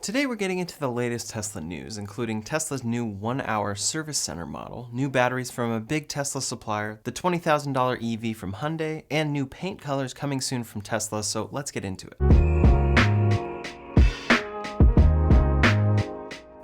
Today we're getting into the latest Tesla news, including Tesla's new 1-hour service center model, new batteries from a big Tesla supplier, the $20,000 EV from Hyundai, and new paint colors coming soon from Tesla, so let's get into it.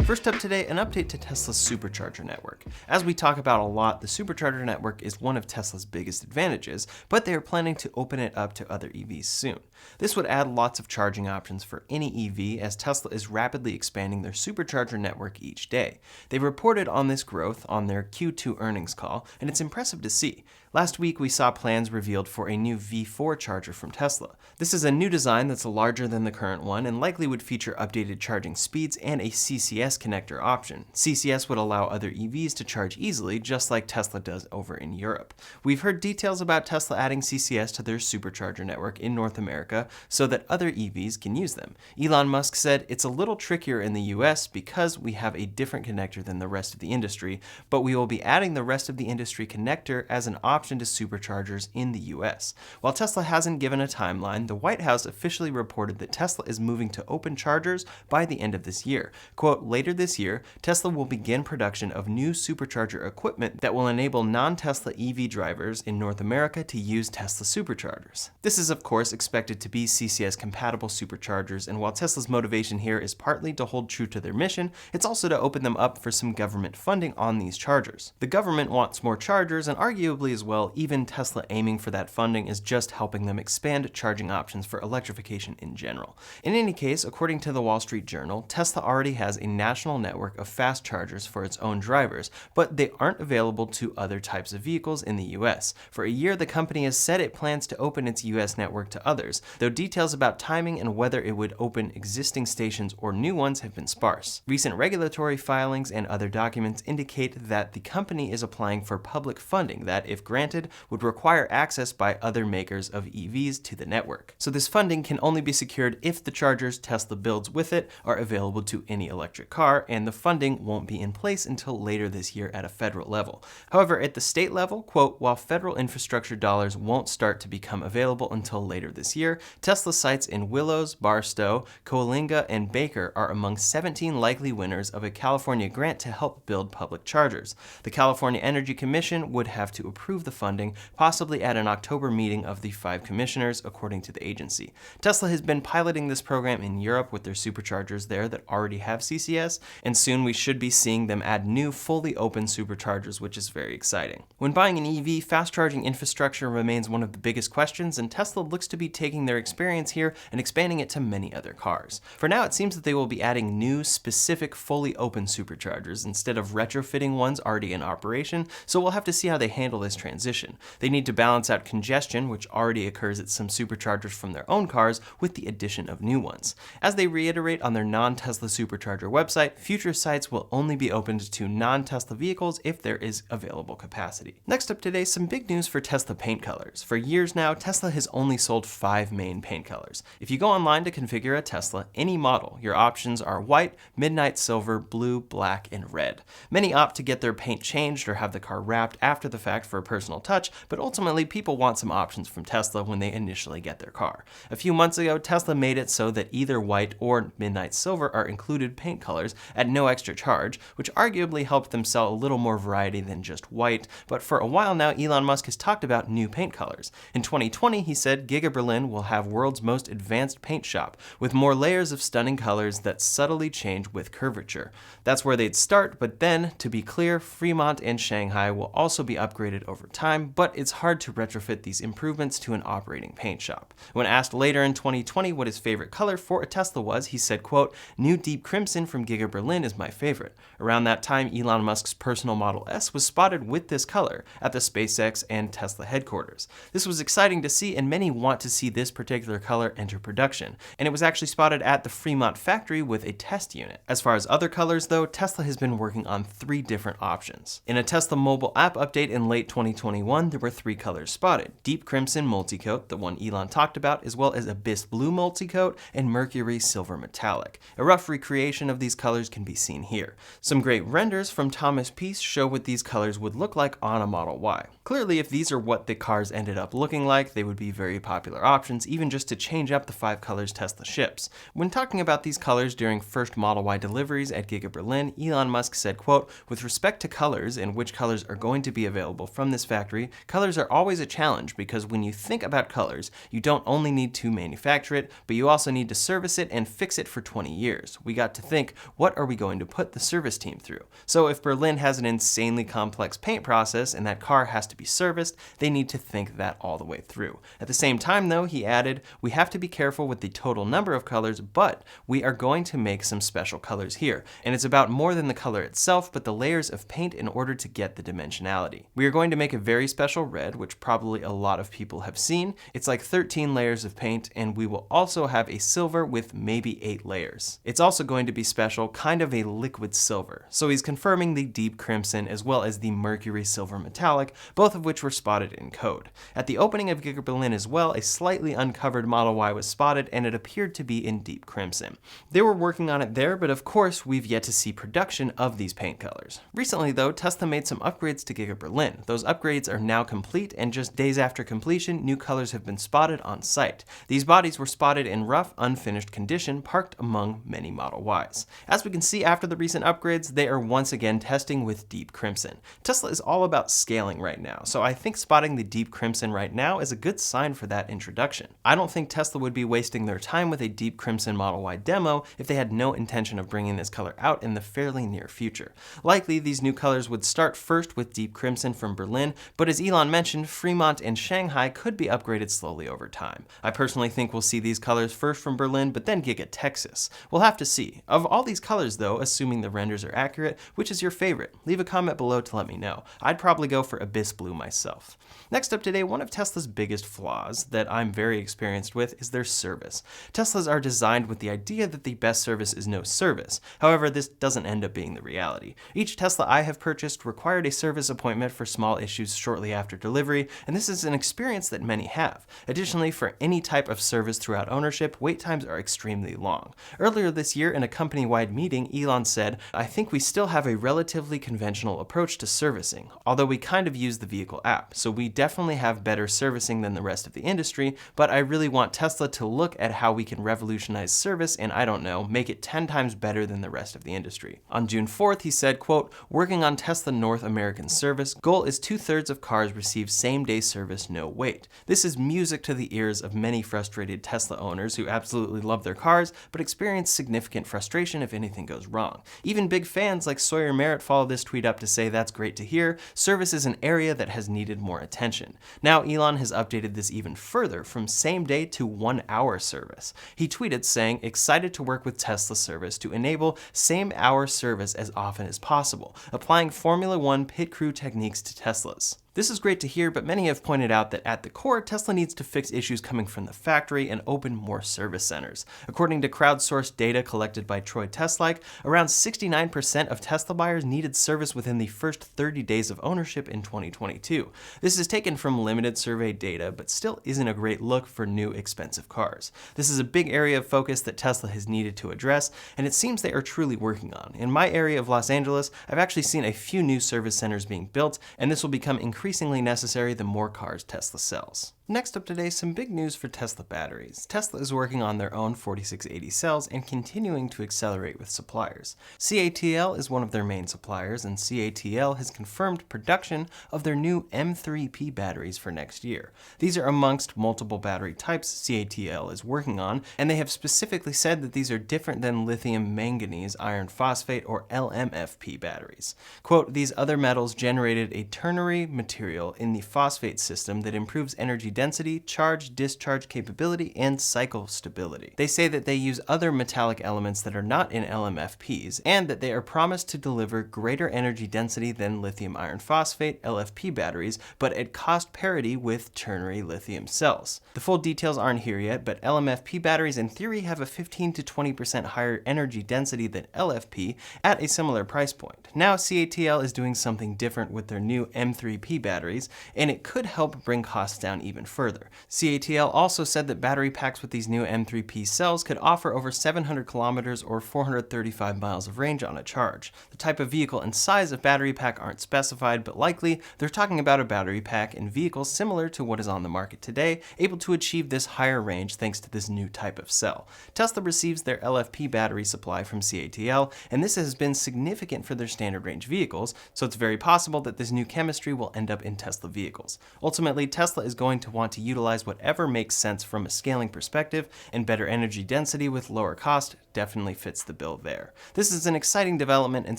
First up today, an update to Tesla's supercharger network. As we talk about a lot, the supercharger network is one of Tesla's biggest advantages, but they are planning to open it up to other EVs soon. This would add lots of charging options for any EV, as Tesla is rapidly expanding their supercharger network each day. They reported on this growth on their Q2 earnings call, and it's impressive to see. Last week, we saw plans revealed for a new V4 charger from Tesla. This is a new design that's larger than the current one and likely would feature updated charging speeds and a CCS connector option. CCS would allow other EVs to charge easily, just like Tesla does over in Europe. We've heard details about Tesla adding CCS to their supercharger network in North America so that other EVs can use them. Elon Musk said it's a little trickier in the US because we have a different connector than the rest of the industry, but we will be adding the rest of the industry connector as an option to superchargers in the US. While Tesla hasn't given a timeline, the White House officially reported that Tesla is moving to open chargers by the end of this year. Quote, later this year, Tesla will begin production of new supercharger equipment that will enable non-Tesla EV drivers in North America to use Tesla superchargers. This is of course expected to be CCS compatible superchargers, and while Tesla's motivation here is partly to hold true to their mission, it's also to open them up for some government funding on these chargers. The government wants more chargers, and arguably as well, even Tesla aiming for that funding is just helping them expand charging options for electrification in general. In any case, according to the Wall Street Journal, Tesla already has a national network of fast chargers for its own drivers, but they aren't available to other types of vehicles in the US. For a year, the company has said it plans to open its US network to others, though details about timing and whether it would open existing stations or new ones have been sparse. Recent regulatory filings and other documents indicate that the company is applying for public funding that, if granted, would require access by other makers of EVs to the network. So this funding can only be secured if the chargers Tesla builds with it are available to any electric car, and the funding won't be in place until later this year at a federal level. However, at the state level, quote, while federal infrastructure dollars won't start to become available until later this year, Tesla sites in Willows, Barstow, Coalinga, and Baker are among 17 likely winners of a California grant to help build public chargers. The California Energy Commission would have to approve the funding, possibly at an October meeting of the 5 commissioners, according to the agency. Tesla has been piloting this program in Europe with their superchargers there that already have CCS, and soon we should be seeing them add new fully open superchargers, which is very exciting. When buying an EV, fast charging infrastructure remains one of the biggest questions, and Tesla looks to be taking their experience here and expanding it to many other cars. For now, it seems that they will be adding new, specific, fully open superchargers instead of retrofitting ones already in operation, so we'll have to see how they handle this transition. They need to balance out congestion, which already occurs at some superchargers from their own cars, with the addition of new ones. As they reiterate on their non-Tesla supercharger website, future sites will only be opened to non-Tesla vehicles if there is available capacity. Next up today, some big news for Tesla paint colors. For years now, Tesla has only sold 5 main paint colors. If you go online to configure a Tesla, any model, your options are white, midnight silver, blue, black, and red. Many opt to get their paint changed or have the car wrapped after the fact for a personal touch, but ultimately people want some options from Tesla when they initially get their car. A few months ago, Tesla made it so that either white or midnight silver are included paint colors at no extra charge, which arguably helped them sell a little more variety than just white, but for a while now, Elon Musk has talked about new paint colors. In 2020, he said Giga Berlin will have world's most advanced paint shop, with more layers of stunning colors that subtly change with curvature. That's where they'd start, but then, to be clear, Fremont and Shanghai will also be upgraded over time, but it's hard to retrofit these improvements to an operating paint shop. When asked later in 2020 what his favorite color for a Tesla was, he said, quote, new deep crimson from Giga Berlin is my favorite. Around that time, Elon Musk's personal Model S was spotted with this color at the SpaceX and Tesla headquarters. This was exciting to see, and many want to see this particular color enter production, and it was actually spotted at the Fremont factory with a test unit. As far as other colors though, Tesla has been working on 3 different options. In a Tesla mobile app update in late 2020, 2021, there were 3 colors spotted: Deep Crimson Multicoat, the one Elon talked about, as well as Abyss Blue Multicoat and Mercury Silver Metallic. A rough recreation of these colors can be seen here. Some great renders from Thomas Peace show what these colors would look like on a Model Y. Clearly, if these are what the cars ended up looking like, they would be very popular options, even just to change up the 5 colors Tesla ships. When talking about these colors during first Model Y deliveries at Giga Berlin, Elon Musk said, quote, "With respect to colors and which colors are going to be available from this factory, colors are always a challenge because when you think about colors, you don't only need to manufacture it, but you also need to service it and fix it for 20 years. We got to think, what are we going to put the service team through? So if Berlin has an insanely complex paint process and that car has to be serviced, they need to think that all the way through." At the same time though, he added, "We have to be careful with the total number of colors, but we are going to make some special colors here. And it's about more than the color itself, but the layers of paint in order to get the dimensionality. We are going to make a very special red, which probably a lot of people have seen. It's like 13 layers of paint, and we will also have a silver with maybe 8 layers. It's also going to be special, kind of a liquid silver." So he's confirming the Deep Crimson as well as the Mercury Silver Metallic, both of which were spotted in code. At the opening of Giga Berlin as well, a slightly uncovered Model Y was spotted, and it appeared to be in Deep Crimson. They were working on it there, but of course, we've yet to see production of these paint colors. Recently though, Tesla made some upgrades to Giga Berlin. Those upgrades are now complete, and just days after completion, new colors have been spotted on site. These bodies were spotted in rough, unfinished condition, parked among many Model Ys. As we can see after the recent upgrades, they are once again testing with Deep Crimson. Tesla is all about scaling right now, so I think spotting the Deep Crimson right now is a good sign for that introduction. I don't think Tesla would be wasting their time with a Deep Crimson Model Y demo if they had no intention of bringing this color out in the fairly near future. Likely, these new colors would start first with Deep Crimson from Berlin, but as Elon mentioned, Fremont and Shanghai could be upgraded slowly over time. I personally think we'll see these colors first from Berlin, but then Giga Texas. We'll have to see. Of all these colors though, assuming the renders are accurate, which is your favorite? Leave a comment below to let me know. I'd probably go for Abyss Blue myself. Next up today, one of Tesla's biggest flaws that I'm very experienced with is their service. Teslas are designed with the idea that the best service is no service. However, this doesn't end up being the reality. Each Tesla I have purchased required a service appointment for small issues shortly after delivery, and this is an experience that many have. Additionally, for any type of service throughout ownership, wait times are extremely long. Earlier this year in a company-wide meeting, Elon said, "I think we still have a relatively conventional approach to servicing, although we kind of use the vehicle app, so we definitely have better servicing than the rest of the industry, but I really want Tesla to look at how we can revolutionize service and, I don't know, make it 10 times better than the rest of the industry." On June 4th, he said, quote, "Working on Tesla North American service, goal is 2/3 of cars receive same-day service, no wait. This is music to the ears of many frustrated Tesla owners who absolutely love their cars, but experience significant frustration if anything goes wrong. Even big fans like Sawyer Merritt followed this tweet up to say that's great to hear. Service is an area that has needed more attention." Now Elon has updated this even further from same-day to 1-hour service. He tweeted saying, "Excited to work with Tesla service to enable same-hour service as often as possible, applying Formula One pit crew techniques to Teslas." This is great to hear, but many have pointed out that at the core, Tesla needs to fix issues coming from the factory and open more service centers. According to crowdsourced data collected by Troy Tesla, around 69% of Tesla buyers needed service within the first 30 days of ownership in 2022. This is taken from limited survey data, but still isn't a great look for new expensive cars. This is a big area of focus that Tesla has needed to address, and it seems they are truly working on. In my area of Los Angeles, I've actually seen a few new service centers being built, and this will become increasingly necessary the more cars Tesla sells. Next up today, some big news for Tesla batteries. Tesla is working on their own 4680 cells and continuing to accelerate with suppliers. CATL is one of their main suppliers, and CATL has confirmed production of their new M3P batteries for next year. These are amongst multiple battery types CATL is working on, and they have specifically said that these are different than lithium manganese iron phosphate or LMFP batteries. Quote, "These other metals generated a ternary material in the phosphate system that improves energy density, charge, discharge capability, and cycle stability. They say that they use other metallic elements that are not in LMFPs, and that they are promised to deliver greater energy density than lithium iron phosphate LFP batteries, but at cost parity with ternary lithium cells. The full details aren't here yet, but LMFP batteries in theory have a 15 to 20% higher energy density than LFP at a similar price point. Now CATL is doing something different with their new M3P batteries, and it could help bring costs down even further. CATL also said that battery packs with these new M3P cells could offer over 700 kilometers or 435 miles of range on a charge. The type of vehicle and size of battery pack aren't specified, but likely they're talking about a battery pack in vehicles similar to what is on the market today, able to achieve this higher range thanks to this new type of cell. Tesla receives their LFP battery supply from CATL, and this has been significant for their standard range vehicles, so it's very possible that this new chemistry will end up in Tesla vehicles. Ultimately, Tesla is going to want to utilize whatever makes sense from a scaling perspective, and better energy density with lower cost definitely fits the bill there. This is an exciting development, and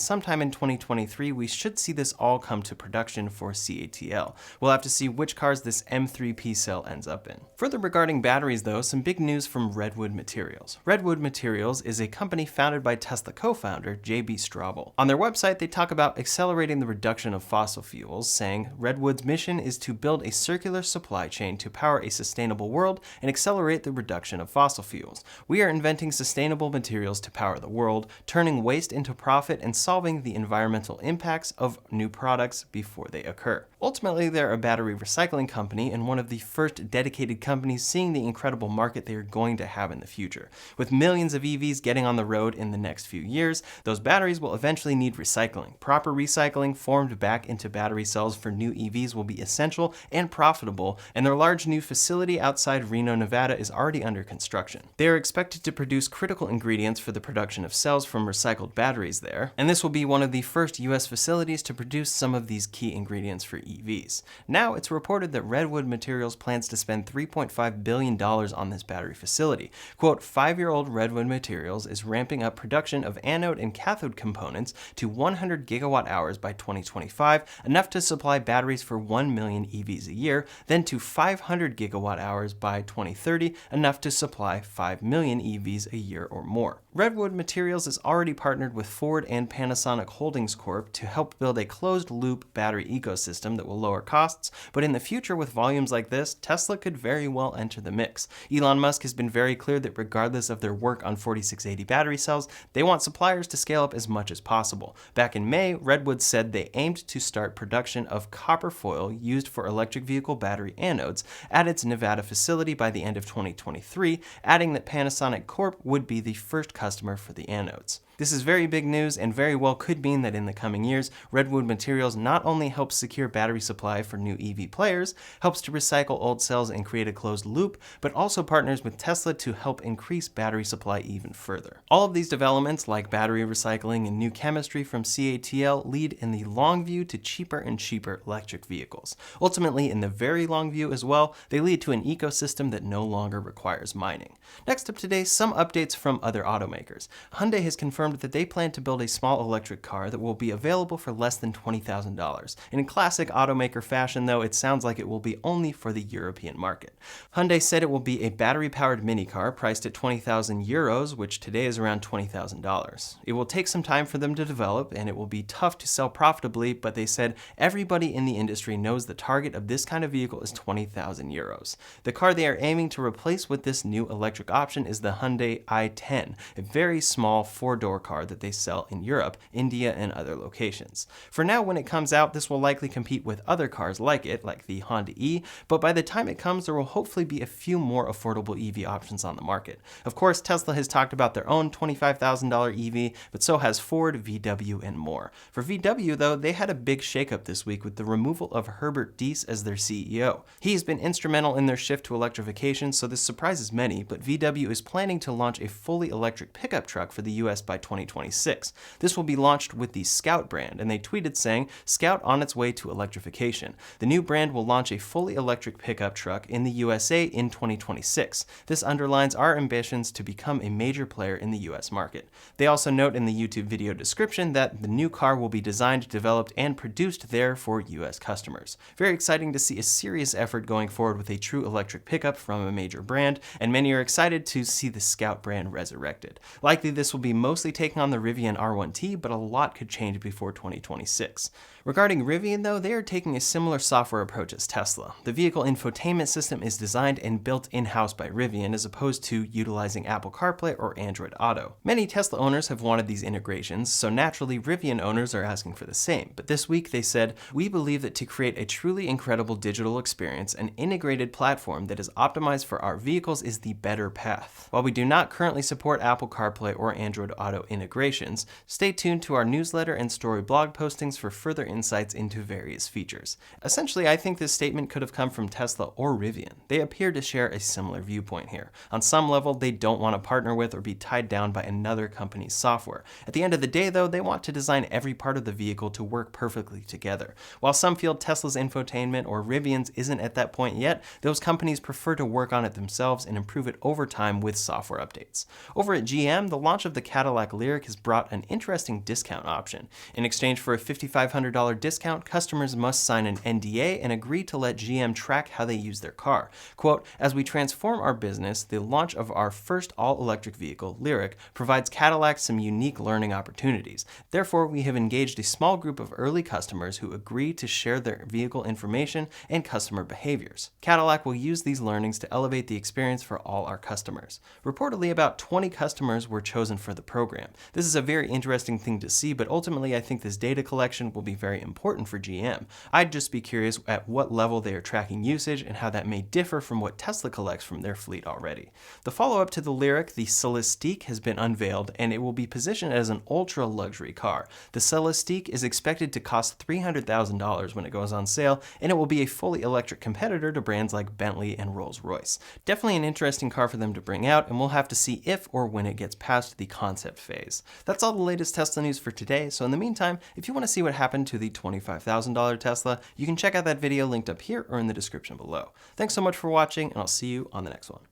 sometime in 2023 we should see this all come to production for CATL. We'll have to see which cars this M3P cell ends up in. Further regarding batteries though, some big news from Redwood Materials. Redwood Materials is a company founded by Tesla co-founder J.B. Straubel. On their website they talk about accelerating the reduction of fossil fuels, saying Redwood's mission is to build a circular supply chain to power a sustainable world and accelerate the reduction of fossil fuels. We are inventing sustainable materials to power the world, turning waste into profit and solving the environmental impacts of new products before they occur. Ultimately, they're a battery recycling company and one of the first dedicated companies seeing the incredible market they are going to have in the future. With millions of EVs getting on the road in the next few years, those batteries will eventually need recycling. Proper recycling formed back into battery cells for new EVs will be essential and profitable, and their large new facility outside Reno, Nevada is already under construction. They are expected to produce critical ingredients for the production of cells from recycled batteries there, and this will be one of the first US facilities to produce some of these key ingredients for EVs. Now it's reported that Redwood Materials plans to spend $3.5 billion on this battery facility. Quote, 5-year-old Redwood Materials is ramping up production of anode and cathode components to 100 gigawatt hours by 2025, enough to supply batteries for 1 million EVs a year, then to 500 gigawatt hours by 2030, enough to supply 5 million EVs a year or more. Redwood Materials is already partnered with Ford and Panasonic Holdings Corp. To help build a closed-loop battery ecosystem that will lower costs, but in the future with volumes like this, Tesla could very well enter the mix. Elon Musk has been very clear that regardless of their work on 4680 battery cells, they want suppliers to scale up as much as possible. Back in May, Redwood said they aimed to start production of copper foil used for electric vehicle battery anodes at its Nevada facility by the end of 2023, adding that Panasonic Corp. Would be the first customer for the anodes. This is very big news and very well could mean that in the coming years, Redwood Materials not only helps secure battery supply for new EV players, helps to recycle old cells and create a closed loop, but also partners with Tesla to help increase battery supply even further. All of these developments, like battery recycling and new chemistry from CATL, lead in the long view to cheaper and cheaper electric vehicles. Ultimately, in the very long view as well, they lead to an ecosystem that no longer requires mining. Next up today, some updates from other automakers. Hyundai has confirmed that they plan to build a small electric car that will be available for less than $20,000. In classic automaker fashion though, it sounds like it will be only for the European market. Hyundai said it will be a battery-powered minicar priced at 20,000 euros, which today is around $20,000. It will take some time for them to develop, and it will be tough to sell profitably, but they said everybody in the industry knows the target of this kind of vehicle is 20,000 euros. The car they are aiming to replace with this new electric option is the Hyundai i10, a very small 4-door car that they sell in Europe, India, and other locations. For now, when it comes out, this will likely compete with other cars like it, like the Honda E, but by the time it comes, there will hopefully be a few more affordable EV options on the market. Of course, Tesla has talked about their own $25,000 EV, but so has Ford, VW, and more. For VW, though, they had a big shakeup this week with the removal of Herbert Diess as their CEO. He's been instrumental in their shift to electrification, so this surprises many, but VW is planning to launch a fully electric pickup truck for the US by 2026. This will be launched with the Scout brand, and they tweeted saying, "Scout on its way to electrification. The new brand will launch a fully electric pickup truck in the USA in 2026. This underlines our ambitions to become a major player in the US market." They also note in the YouTube video description that the new car will be designed, developed, and produced there for US customers. Very exciting to see a serious effort going forward with a true electric pickup from a major brand, and many are excited to see the Scout brand resurrected. Likely this will be mostly taking on the Rivian R1T, but a lot could change before 2026. Regarding Rivian though, they are taking a similar software approach as Tesla. The vehicle infotainment system is designed and built in-house by Rivian as opposed to utilizing Apple CarPlay or Android Auto. Many Tesla owners have wanted these integrations, so naturally Rivian owners are asking for the same. But this week they said, "We believe that to create a truly incredible digital experience, an integrated platform that is optimized for our vehicles is the better path. While we do not currently support Apple CarPlay or Android Auto integrations, stay tuned to our newsletter and story blog postings for further insights into various features." Essentially, I think this statement could have come from Tesla or Rivian. They appear to share a similar viewpoint here. On some level, they don't want to partner with or be tied down by another company's software. At the end of the day, though, they want to design every part of the vehicle to work perfectly together. While some feel Tesla's infotainment or Rivian's isn't at that point yet, those companies prefer to work on it themselves and improve it over time with software updates. Over at GM, the launch of the Cadillac Lyriq has brought an interesting discount option. In exchange for a $5,500 discount, customers must sign an NDA and agree to let GM track how they use their car. Quote, "As we transform our business, the launch of our first all-electric vehicle, Lyriq, provides Cadillac some unique learning opportunities. Therefore, we have engaged a small group of early customers who agree to share their vehicle information and customer behaviors. Cadillac will use these learnings to elevate the experience for all our customers." Reportedly, about 20 customers were chosen for the program. This is a very interesting thing to see, but ultimately I think this data collection will be very important for GM. I'd just be curious at what level they are tracking usage and how that may differ from what Tesla collects from their fleet already. The follow-up to the Lyriq, the Celestiq, has been unveiled, and it will be positioned as an ultra-luxury car. The Celestiq is expected to cost $300,000 when it goes on sale, and it will be a fully electric competitor to brands like Bentley and Rolls-Royce. Definitely an interesting car for them to bring out, and we'll have to see if or when it gets past the concept phase. That's all the latest Tesla news for today, so in the meantime, if you want to see what happened to the $25,000 Tesla, you can check out that video linked up here or in the description below. Thanks so much for watching, and I'll see you on the next one.